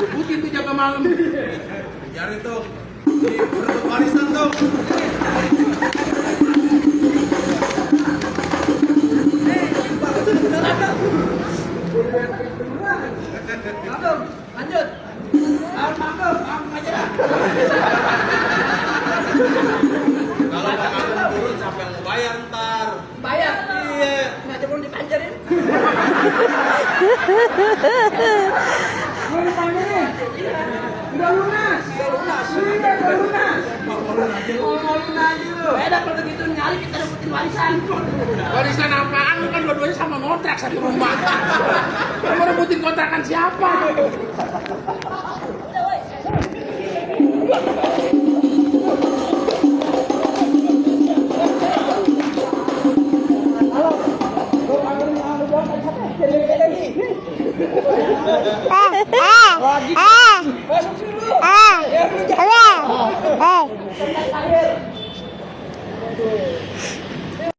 Rebutin tuh jaga malam. Cari tuh. Ini berebut warisan tuh. Lanjut. Maaf aja dah. Kalau nggak turun siapa yang mau bayar ntar? Bayar. Iya. Nggak cuma dipanjarin. Mau dipanggilin? Udah lunas. Iya, udah lunas. Mau lunas lu. Beda kalau gitu nyali kita dapetin warisan. Warisan apaan? Lu kan dua-duanya sama ngontrak satu rumah. Lu mau rebutin kontrakan siapa? Ah.